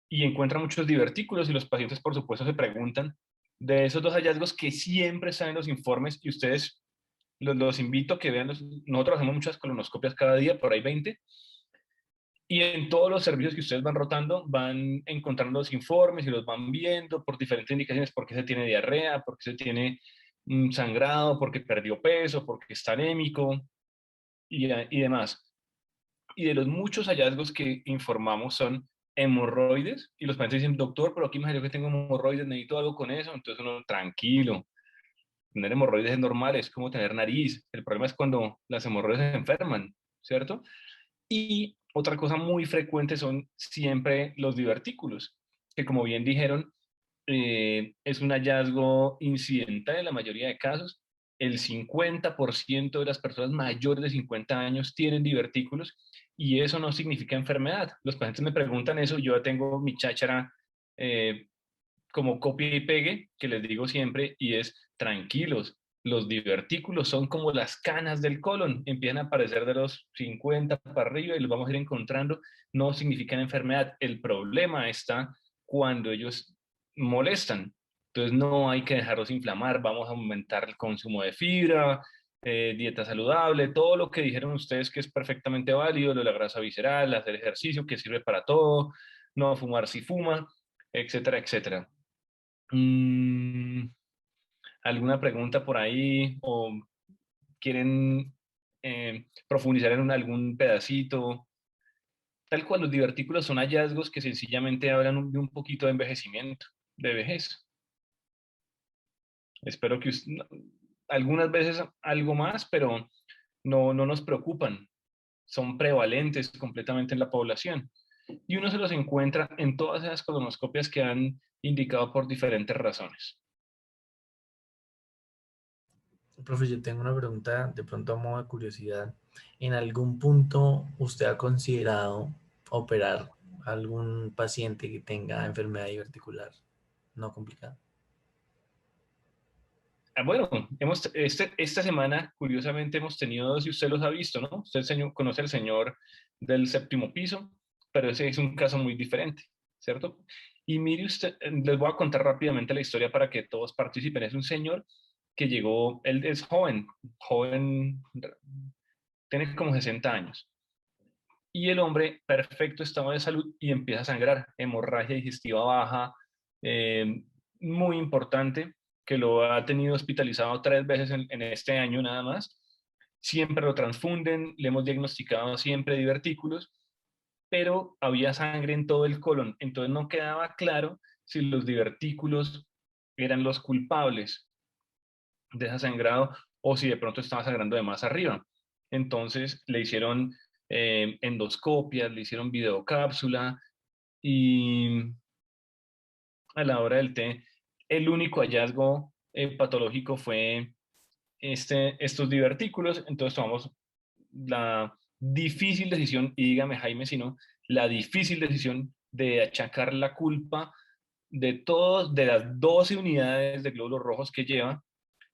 y encuentra muchos divertículos y los pacientes, por supuesto, se preguntan de esos dos hallazgos que siempre están en los informes y ustedes los invito a que vean. Nosotros hacemos muchas colonoscopias cada día, por ahí 20, y en todos los servicios que ustedes van rotando, van encontrando los informes y los van viendo por diferentes indicaciones, por qué se tiene diarrea, por qué se tiene sangrado, por qué perdió peso, por qué está anémico y demás. Y de los muchos hallazgos que informamos son hemorroides, y los pacientes dicen, doctor, pero aquí me salió que tengo hemorroides, necesito algo con eso. Entonces uno, tranquilo, tener hemorroides es normal, es como tener nariz. El problema es cuando las hemorroides se enferman, ¿cierto? Y otra cosa muy frecuente son siempre los divertículos, que como bien dijeron, es un hallazgo incidental en la mayoría de casos. El 50% de las personas mayores de 50 años tienen divertículos y eso no significa enfermedad. Los pacientes me preguntan eso, yo ya tengo mi cháchara como copia y pegue, que les digo siempre, y es tranquilos. Los divertículos son como las canas del colon, empiezan a aparecer de los 50 para arriba y los vamos a ir encontrando, no significan enfermedad. El problema está cuando ellos molestan, entonces no hay que dejarlos inflamar, vamos a aumentar el consumo de fibra, dieta saludable, todo lo que dijeron ustedes que es perfectamente válido, lo de la grasa visceral, hacer ejercicio que sirve para todo, no fumar si fuma, etcétera, etcétera. ¿Alguna pregunta por ahí o quieren profundizar en algún pedacito? Tal cual, los divertículos son hallazgos que sencillamente hablan de un poquito de envejecimiento, de vejez. Espero que algunas veces algo más, pero no nos preocupan. Son prevalentes completamente en la población. Y uno se los encuentra en todas esas colonoscopias que han indicado por diferentes razones. Profe, yo tengo una pregunta de pronto a modo de curiosidad. ¿En algún punto usted ha considerado operar a algún paciente que tenga enfermedad diverticular no complicada? Bueno, esta semana, curiosamente, hemos tenido dos y usted los ha visto, ¿no? Usted conoce al señor del séptimo piso, pero ese es un caso muy diferente, ¿cierto? Y mire usted, les voy a contar rápidamente la historia para que todos participen. Es un señor que llegó, él es joven, tiene como 60 años. Y el hombre, perfecto estado de salud y empieza a sangrar, hemorragia digestiva baja, muy importante, que lo ha tenido hospitalizado 3 veces en este año nada más. Siempre lo transfunden, le hemos diagnosticado siempre divertículos, pero había sangre en todo el colon, entonces no quedaba claro si los divertículos eran los culpables de ese sangrado o si de pronto estaba sangrando de más arriba. Entonces le hicieron endoscopias, le hicieron videocápsula y a la hora del té el único hallazgo patológico fue estos divertículos. Entonces tomamos la difícil decisión, y dígame Jaime si no, la difícil decisión de achacar la culpa de las 12 unidades de glóbulos rojos que lleva,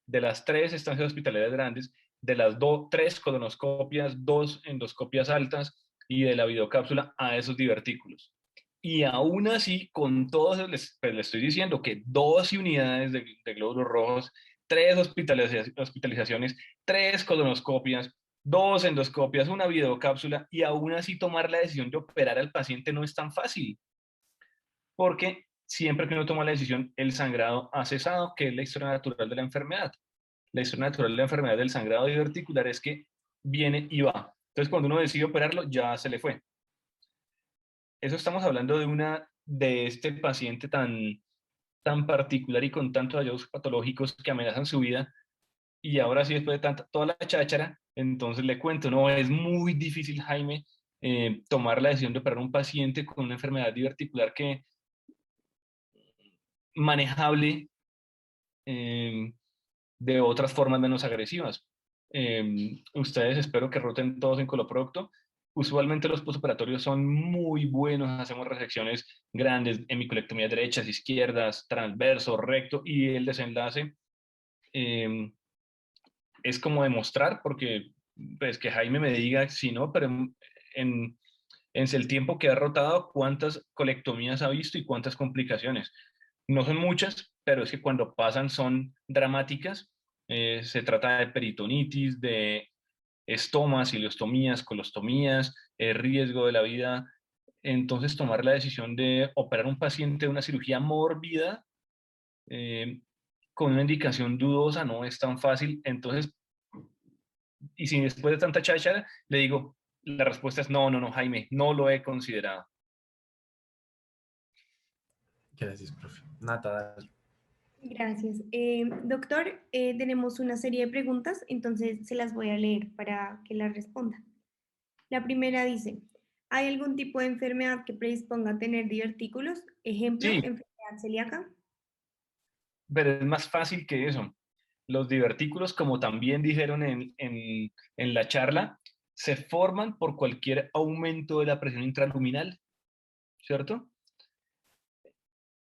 de las 3 estancias hospitalarias grandes, de las 3 colonoscopias, 2 endoscopias altas y de la videocápsula a esos divertículos. Y aún así, con todo eso, pues, les estoy diciendo que 12 unidades de glóbulos rojos, 3 hospitalizaciones, 3 colonoscopias, 2 endoscopias, una videocápsula, y aún así tomar la decisión de operar al paciente no es tan fácil, porque siempre que uno toma la decisión, el sangrado ha cesado, que es la historia natural de la enfermedad. La historia natural de la enfermedad del sangrado diverticular es que viene y va. Entonces, cuando uno decide operarlo, ya se le fue. Eso estamos hablando de este paciente tan particular y con tantos hallazgos patológicos que amenazan su vida. Y ahora sí, después de toda la cháchara, entonces le cuento, no, es muy difícil, Jaime, tomar la decisión de operar a un paciente con una enfermedad diverticular que manejable de otras formas menos agresivas. Ustedes espero que roten todos en coloprocto. Usualmente los postoperatorios son muy buenos, hacemos resecciones grandes, hemicolectomías derechas, izquierdas, transverso, recto, y el desenlace es como demostrar, porque pues que Jaime me diga si no, pero en, en el tiempo que ha rotado, cuántas colectomías ha visto y cuántas complicaciones. No son muchas, pero es que cuando pasan son dramáticas. Se trata de peritonitis, de estomas, ileostomías, colostomías, riesgo de la vida. Entonces, tomar la decisión de operar a un paciente de una cirugía mórbida con una indicación dudosa no es tan fácil. Entonces, y si después de tanta cháchara le digo, la respuesta es no, no, no, Jaime, no lo he considerado. Gracias, profe. Nata. Gracias. Doctor, tenemos una serie de preguntas, entonces se las voy a leer para que las responda. La primera dice, ¿hay algún tipo de enfermedad que predisponga a tener divertículos? Ejemplo, Sí, enfermedad celíaca. pero es más fácil que eso. Los divertículos, como también dijeron en la charla, se forman por cualquier aumento de la presión intraluminal, ¿cierto?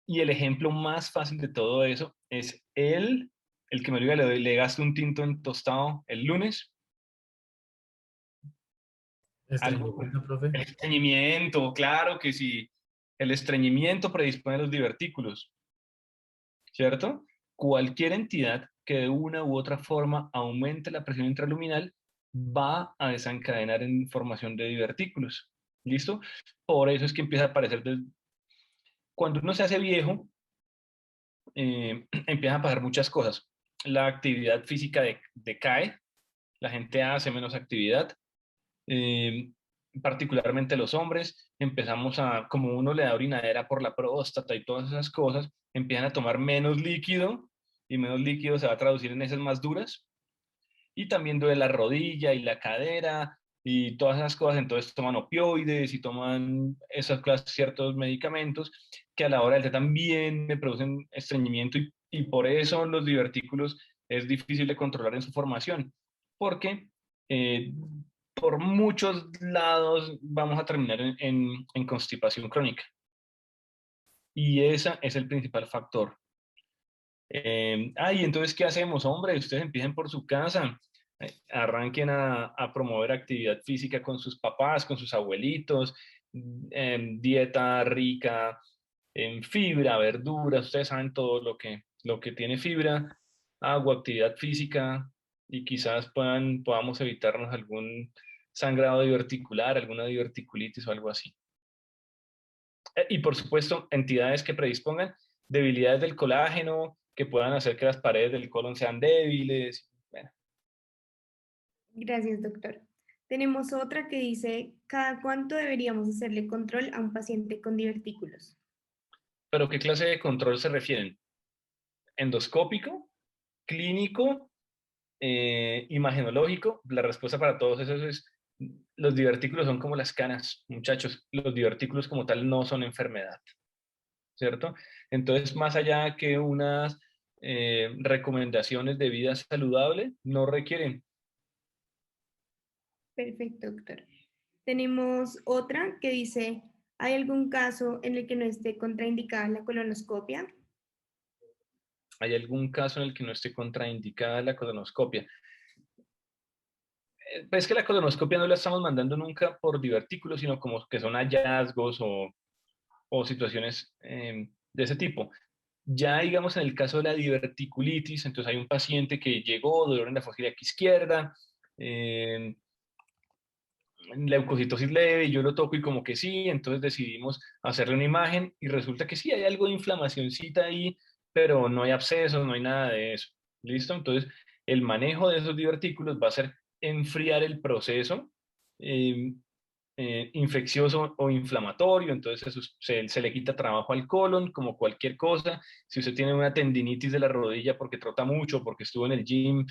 Y el ejemplo más fácil de todo eso es el que me diga, le gasto un tinto en tostado el lunes. Algo, Estreñimiento, profe. el estreñimiento, claro que sí. El estreñimiento predispone a los divertículos, ¿cierto? Cualquier entidad que de una u otra forma aumente la presión intraluminal va a desencadenar en formación de divertículos. ¿Listo? Por eso es que empieza a aparecer. Cuando uno se hace viejo, empiezan a pasar muchas cosas. La actividad física decae, la gente hace menos actividad, eh, particularmente los hombres, empezamos a, como uno le da orinadera por la próstata y todas esas cosas, empiezan a tomar menos líquido y menos líquido se va a traducir en heces más duras y también duele la rodilla y la cadera y todas esas cosas, entonces toman opioides y toman esas clases, ciertos medicamentos que a la hora del té también me producen estreñimiento y por eso los divertículos es difícil de controlar en su formación, porque eh, por muchos lados vamos a terminar en constipación crónica. Y ese es el principal factor. Entonces, ¿qué hacemos, hombre? Ustedes empiecen por su casa, arranquen a promover actividad física con sus papás, con sus abuelitos, dieta rica en fibra, verduras, ustedes saben todo lo que tiene fibra, agua, actividad física, y quizás podamos evitarnos algún sangrado diverticular, alguna diverticulitis o algo así. Y por supuesto, entidades que predispongan debilidades del colágeno, que puedan hacer que las paredes del colon sean débiles. Bueno, Gracias, doctor. Tenemos otra que dice, ¿cada cuánto deberíamos hacerle control a un paciente con divertículos? pero ¿qué clase de control se refieren? ¿Endoscópico? ¿Clínico? ¿Imagenológico? La respuesta para todos esos es, los divertículos son como las canas, muchachos. Los divertículos como tal no son enfermedad, ¿cierto? Entonces, más allá que unas recomendaciones de vida saludable, no requieren Perfecto, doctor. Tenemos otra que dice, ¿hay algún caso en el que no esté contraindicada la colonoscopia? ¿Hay algún caso en el que no esté contraindicada la colonoscopia? Pues que la colonoscopia no la estamos mandando nunca por divertículos, sino como que son hallazgos o situaciones de ese tipo. Ya digamos en el caso de la diverticulitis, entonces hay un paciente que llegó, dolor en la fosa ilíaca izquierda, eh, leucocitosis leve, y yo lo toco y como que sí, entonces decidimos hacerle una imagen y resulta que sí, hay algo de inflamacióncita ahí, pero no hay abscesos, no hay nada de eso. ¿Listo? Entonces, el manejo de esos divertículos va a ser enfriar el proceso eh, infeccioso o inflamatorio, entonces eso se le quita trabajo al colon, como cualquier cosa. Si usted tiene una tendinitis de la rodilla porque trota mucho, porque estuvo en el gym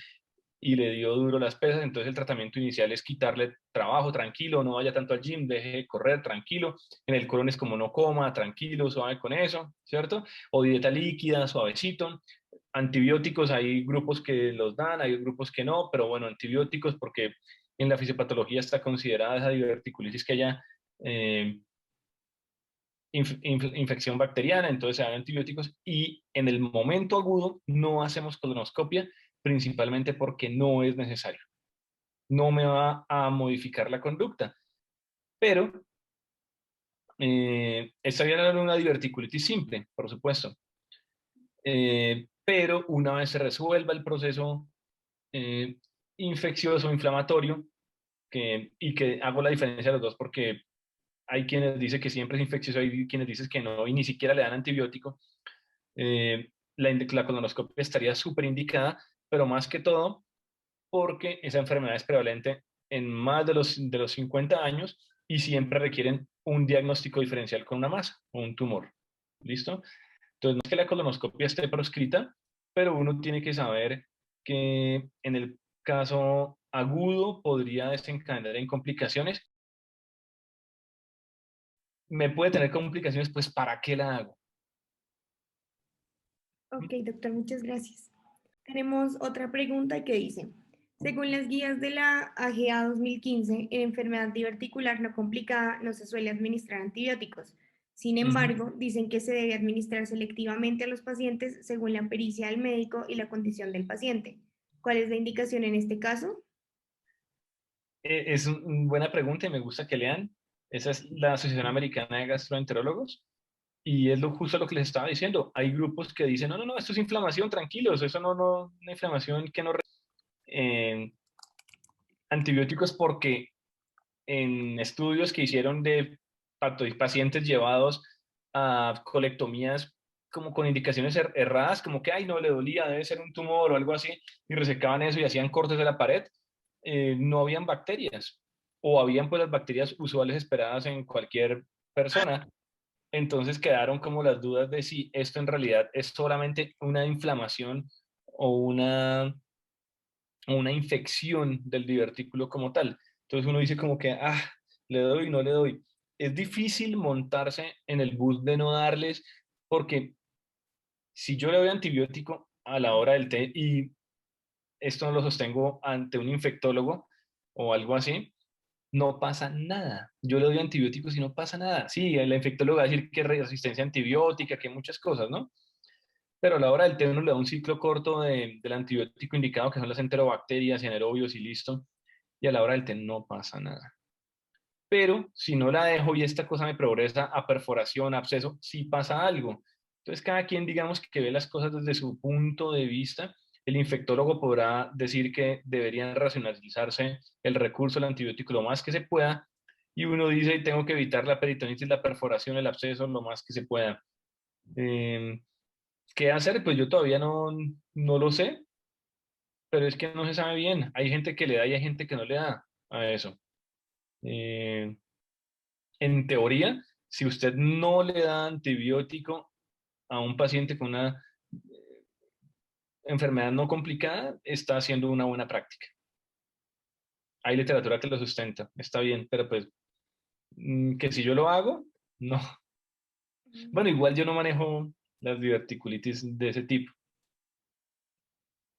y le dio duro las pesas, entonces el tratamiento inicial es quitarle trabajo, tranquilo, no vaya tanto al gym, deje de correr, tranquilo. En el colon es como no coma, tranquilo, suave con eso, ¿cierto? O dieta líquida, suavecito. Antibióticos, hay grupos que los dan, hay grupos que no, pero bueno, antibióticos porque en la fisiopatología está considerada esa diverticulitis que haya infección bacteriana, entonces se dan antibióticos y en el momento agudo no hacemos colonoscopia, principalmente porque no es necesario. No me va a modificar la conducta, pero estaría hablando de una diverticulitis simple, por supuesto. Pero una vez se resuelva el proceso eh, infeccioso, inflamatorio, y que hago la diferencia de los dos porque hay quienes dicen que siempre es infeccioso, hay quienes dicen que no y ni siquiera le dan antibiótico. La colonoscopia estaría súper indicada, pero más que todo porque esa enfermedad es prevalente en más de los 50 años y siempre requieren un diagnóstico diferencial con una masa o un tumor. ¿Listo? Entonces, no es que la colonoscopia esté proscrita, pero uno tiene que saber que en el caso agudo podría desencadenar en complicaciones. ¿Me puede tener complicaciones? Pues ¿para qué la hago? Ok, doctor, muchas gracias. Tenemos otra pregunta que dice, según las guías de la AGA 2015, en enfermedad diverticular no complicada no se suele administrar antibióticos. Sin embargo, dicen que se debe administrar selectivamente a los pacientes según la pericia del médico y la condición del paciente. ¿Cuál es la indicación en este caso? Es una buena pregunta y me gusta que lean. Esa es la Asociación Americana de Gastroenterólogos y es justo lo que les estaba diciendo. Hay grupos que dicen, no, no, no, esto es inflamación, tranquilos, eso no, una inflamación que no... antibióticos porque en estudios que hicieron de pacientes llevados a colectomías como con indicaciones erradas, como que, ay, no le dolía, debe ser un tumor o algo así, y resecaban eso y hacían cortes de la pared, no habían bacterias, o habían pues las bacterias usuales esperadas en cualquier persona. Entonces quedaron como las dudas de si esto en realidad es solamente una inflamación o una infección del divertículo como tal. Entonces uno dice como que, le doy, no le doy. Es difícil montarse en el bus de no darles, porque si yo le doy antibiótico a la hora del té y esto no lo sostengo ante un infectólogo o algo así, no pasa nada. Yo le doy antibióticos y no pasa nada. Sí, el infectólogo va a decir que resistencia antibiótica, que muchas cosas, ¿no? Pero a la hora del té uno le da un ciclo corto del antibiótico indicado, que son las enterobacterias y anaerobios y listo. Y a la hora del té no pasa nada. Pero si no la dejo y esta cosa me progresa a perforación, absceso, sí pasa algo. Entonces cada quien digamos que ve las cosas desde su punto de vista. El infectólogo podrá decir que deberían racionalizarse el recurso al antibiótico lo más que se pueda. Y uno dice, tengo que evitar la peritonitis, la perforación, el absceso lo más que se pueda. Eh, ¿Qué hacer? Pues yo todavía no lo sé, pero es que no se sabe bien. Hay gente que le da y hay gente que no le da a eso. Eh, en teoría, si usted no le da antibiótico a un paciente con una enfermedad no complicada, está haciendo una buena práctica. Hay literatura que lo sustenta, está bien, pero pues que si yo lo hago, no. Bueno, igual yo no manejo las diverticulitis de ese tipo,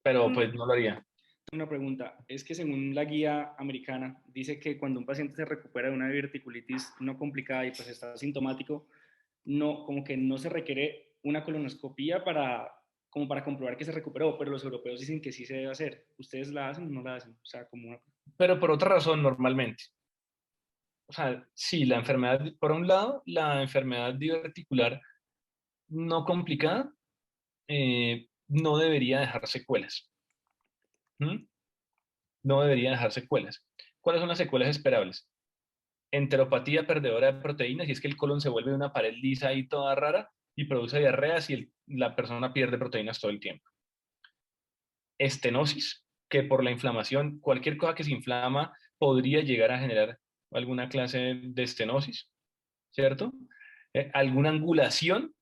pero Mm, pues no lo haría. Una pregunta, es que según la guía americana dice que cuando un paciente se recupera de una diverticulitis no complicada y pues está asintomático, no, como que no se requiere una colonoscopía como para comprobar que se recuperó, pero los europeos dicen que sí se debe hacer. ¿Ustedes la hacen o no la hacen? O sea, como una... Pero por otra razón, normalmente. O sea, sí, la enfermedad, por un lado, la enfermedad diverticular no complicada no debería dejar secuelas. ¿Mm? No debería dejar secuelas. ¿Cuáles son las secuelas esperables? Enteropatía perdedora de proteínas, y es que el colon se vuelve una pared lisa y toda rara y produce diarreas y la persona pierde proteínas todo el tiempo. Estenosis, que por la inflamación, cualquier cosa que se inflama podría llegar a generar alguna clase de estenosis, ¿cierto? Alguna angulación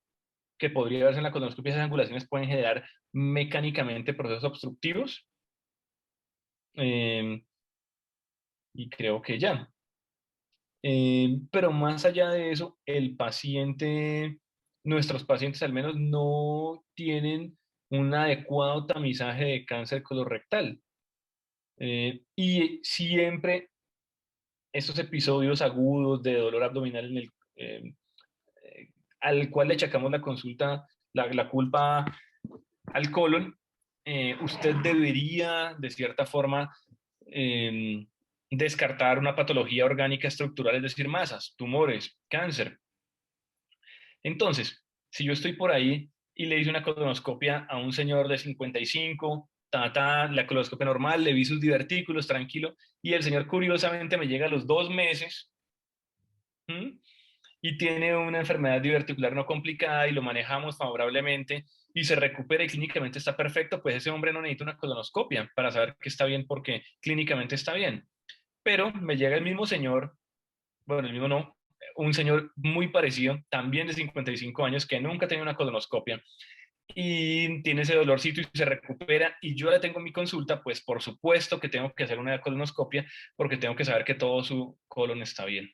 que podría verse en la colonoscopia, esas angulaciones pueden generar mecánicamente procesos obstructivos, eh, y creo que ya. Pero más allá de eso, el paciente, nuestros pacientes al menos no tienen un adecuado tamizaje de cáncer colorectal. Y siempre estos episodios agudos de dolor abdominal al cual le achacamos la consulta, la culpa al colon, usted debería, de cierta forma, descartar una patología orgánica estructural, es decir, masas, tumores, cáncer. Entonces, si yo estoy por ahí y le hice una colonoscopia a un señor de 55, la colonoscopia normal, le vi sus divertículos, tranquilo, y el señor curiosamente me llega a los 2 meses, ¿m? Y tiene una enfermedad diverticular no complicada y lo manejamos favorablemente y se recupera y clínicamente está perfecto, pues ese hombre no necesita una colonoscopia para saber que está bien porque clínicamente está bien. Pero me llega el mismo señor, bueno, el mismo no, un señor muy parecido, también de 55 años, que nunca ha tenido una colonoscopia y tiene ese dolorcito y se recupera y yo le tengo mi consulta, pues por supuesto que tengo que hacer una colonoscopia porque tengo que saber que todo su colon está bien.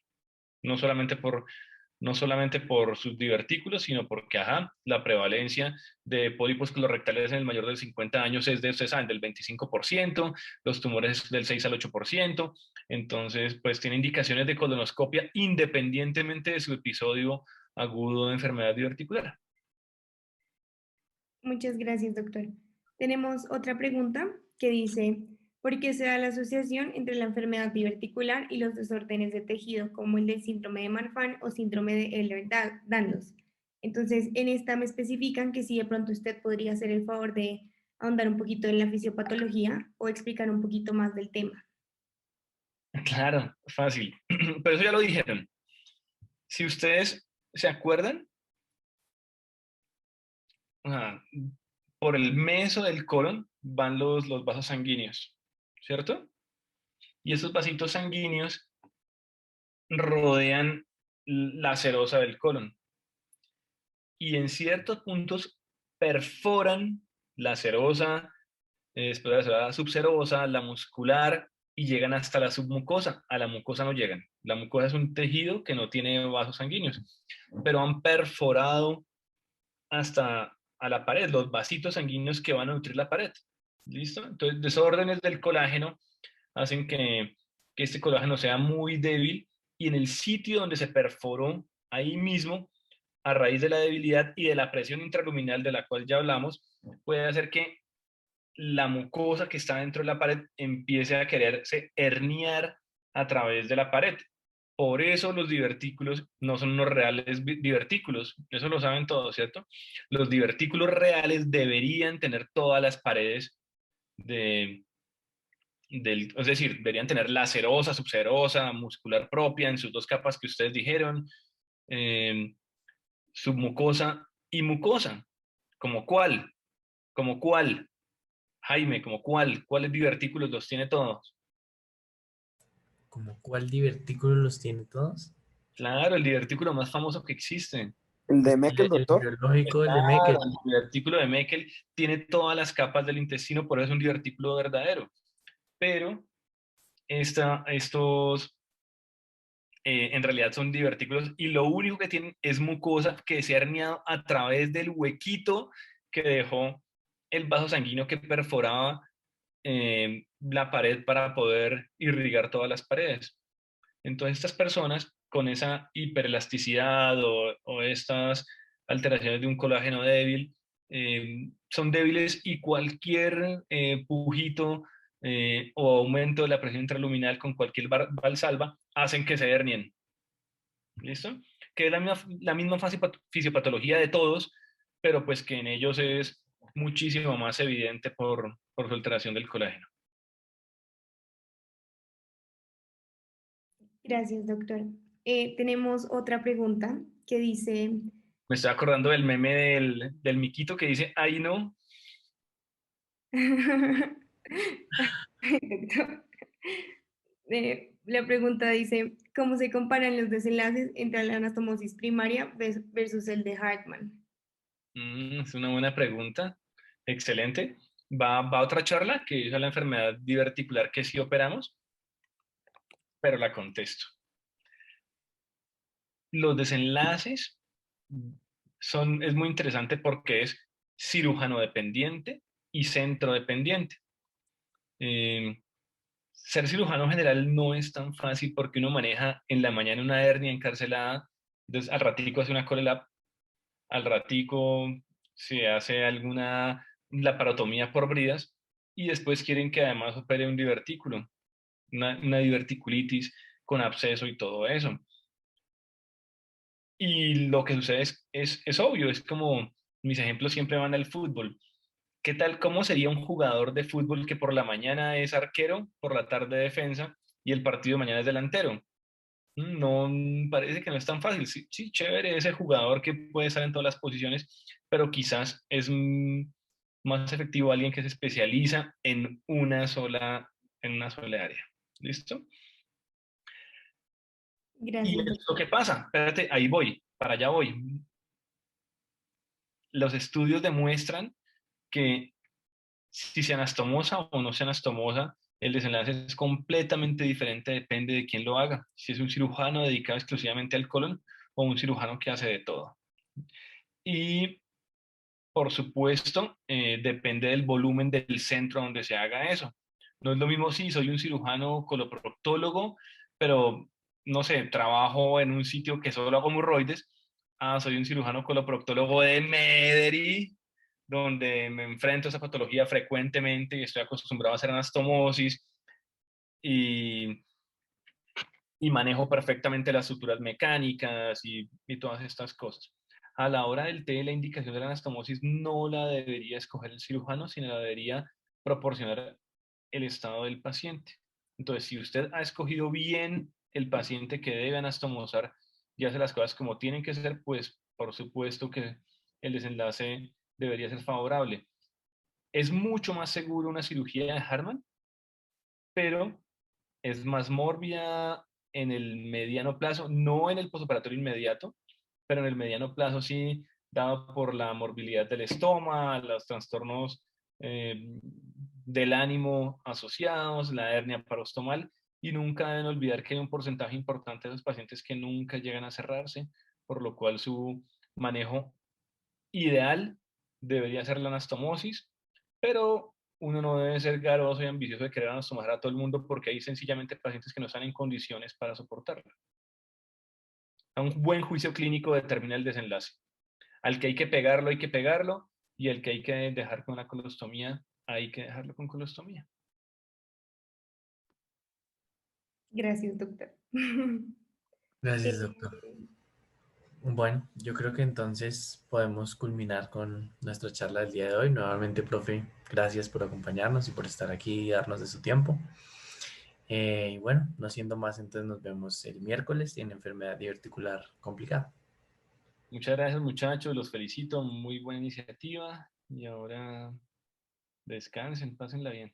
No solamente por sus divertículos, sino porque, la prevalencia de pólipos colorectales en el mayor de 50 años es de, ustedes saben, del 25%, los tumores del 6 al 8%, entonces, pues tiene indicaciones de colonoscopia independientemente de su episodio agudo de enfermedad diverticular. Muchas gracias, doctor. Tenemos otra pregunta que dice, ¿por qué se da la asociación entre la enfermedad diverticular y los desórdenes de tejido, como el del síndrome de Marfan o síndrome de Ehlers-Danlos? Entonces, en esta me especifican que si de pronto usted podría hacer el favor de ahondar un poquito en la fisiopatología o explicar un poquito más del tema. Claro, fácil. Pero eso ya lo dijeron. Si ustedes se acuerdan, por el meso del colon van los vasos sanguíneos, ¿cierto? Y esos vasitos sanguíneos rodean la serosa del colon y en ciertos puntos perforan la serosa, después de la serosa subserosa, la muscular y llegan hasta la submucosa. A la mucosa no llegan. La mucosa es un tejido que no tiene vasos sanguíneos, pero han perforado hasta a la pared, los vasitos sanguíneos que van a nutrir la pared. ¿Listo? Entonces, desórdenes del colágeno hacen que este colágeno sea muy débil y en el sitio donde se perforó, ahí mismo, a raíz de la debilidad y de la presión intraluminal de la cual ya hablamos, puede hacer que la mucosa que está dentro de la pared empiece a quererse herniar a través de la pared. Por eso los divertículos no son unos reales divertículos, eso lo saben todos, ¿cierto? Los divertículos reales deberían tener todas las paredes es decir, deberían tener la serosa, subserosa, muscular propia en sus dos capas que ustedes dijeron, eh, submucosa y mucosa. ¿Como cuál? ¿Como cuál? Jaime, ¿como cuál? ¿Cuáles divertículos los tiene todos? ¿Cómo cuál divertículo los tiene todos? Claro, el divertículo más famoso que existe. ¿El de Pues Meckel, el doctor? biológico, el de Meckel. Claro, el divertículo de Meckel tiene todas las capas del intestino, por eso es un divertículo verdadero. Pero estos en realidad son divertículos y lo único que tienen es mucosa que se ha herniado a través del huequito que dejó el vaso sanguíneo que perforaba la pared para poder irrigar todas las paredes. Entonces estas personas con esa hiperelasticidad o estas alteraciones de un colágeno débil son débiles y cualquier pujito o aumento de la presión intraluminal con cualquier valsalva hacen que se hernien. ¿Listo? Que es la misma fisiopatología de todos, pero pues que en ellos es muchísimo más evidente por su alteración del colágeno. Gracias, doctor. Tenemos otra pregunta que dice, Me estoy acordando del meme del miquito que dice, ay no. doctor, la pregunta dice, ¿cómo se comparan los desenlaces entre la anastomosis primaria versus el de Hartmann? Es una buena pregunta. Excelente. Va otra charla que es la enfermedad diverticular que sí operamos, pero la contesto. Los desenlaces es muy interesante porque es cirujano dependiente y centro dependiente. Ser cirujano general no es tan fácil porque uno maneja en la mañana una hernia encarcelada, entonces al ratico hace una colelap, al ratico se hace alguna laparotomía por bridas y después quieren que además opere un divertículo, una diverticulitis con absceso y todo eso. Y lo que sucede es obvio, es como mis ejemplos siempre van al fútbol. ¿Qué tal? ¿Cómo sería un jugador de fútbol que por la mañana es arquero, por la tarde defensa y el partido de mañana es delantero? No, parece que no es tan fácil. Sí, sí, chévere ese jugador que puede estar en todas las posiciones, pero quizás es más efectivo alguien que se especializa en una sola área. ¿Listo? ¿Y Gracias, esto doctor. qué pasa? Espérate, ahí voy, para allá voy. Los estudios demuestran que si se anastomosa o no se anastomosa, el desenlace es completamente diferente, depende de quién lo haga. Si es un cirujano dedicado exclusivamente al colon o un cirujano que hace de todo. Y por supuesto, depende del volumen del centro donde se haga eso. No es lo mismo si soy un cirujano coloproctólogo, pero no sé, trabajo en un sitio que solo hago hemorroides. Ah, soy un cirujano coloproctólogo de Mederi, donde me enfrento a esa patología frecuentemente y estoy acostumbrado a hacer anastomosis y, y manejo perfectamente las suturas mecánicas y todas estas cosas. A la hora del té, la indicación de la anastomosis no la debería escoger el cirujano, sino la debería proporcionar el estado del paciente. Entonces, si usted ha escogido bien el paciente que debe anastomosar y hace las cosas como tienen que ser, pues por supuesto que el desenlace debería ser favorable. Es mucho más seguro una cirugía de Hartmann, pero es más mórbida en el mediano plazo, no en el postoperatorio inmediato, pero en el mediano plazo sí, dado por la morbilidad del estómago, los trastornos del ánimo asociados, la hernia parostomal, y nunca deben olvidar que hay un porcentaje importante de esos pacientes que nunca llegan a cerrarse, por lo cual su manejo ideal debería ser la anastomosis, pero uno no debe ser garoso y ambicioso de querer anastomosar a todo el mundo porque hay sencillamente pacientes que no están en condiciones para soportarlo. Un buen juicio clínico determina el desenlace. Al que hay que pegarlo, y el que hay que dejar con una colostomía, hay que dejarlo con colostomía. Gracias, doctor. Gracias, Eh, doctor. Bueno, yo creo que entonces podemos culminar con nuestra charla del día de hoy. Nuevamente, profe, gracias por acompañarnos y por estar aquí y darnos de su tiempo. Y bueno, no siendo más, entonces nos vemos el miércoles en enfermedad diverticular complicada. Muchas gracias, muchachos, los felicito, muy buena iniciativa, y ahora descansen, pásenla bien.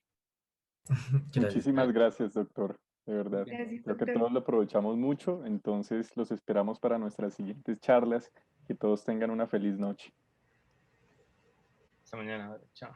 Gracias. Muchísimas gracias, doctor, de Muy verdad. bien. Gracias, Creo que doctor. todos lo aprovechamos mucho, entonces los esperamos para nuestras siguientes charlas. Que todos tengan una feliz noche. Hasta mañana, chao.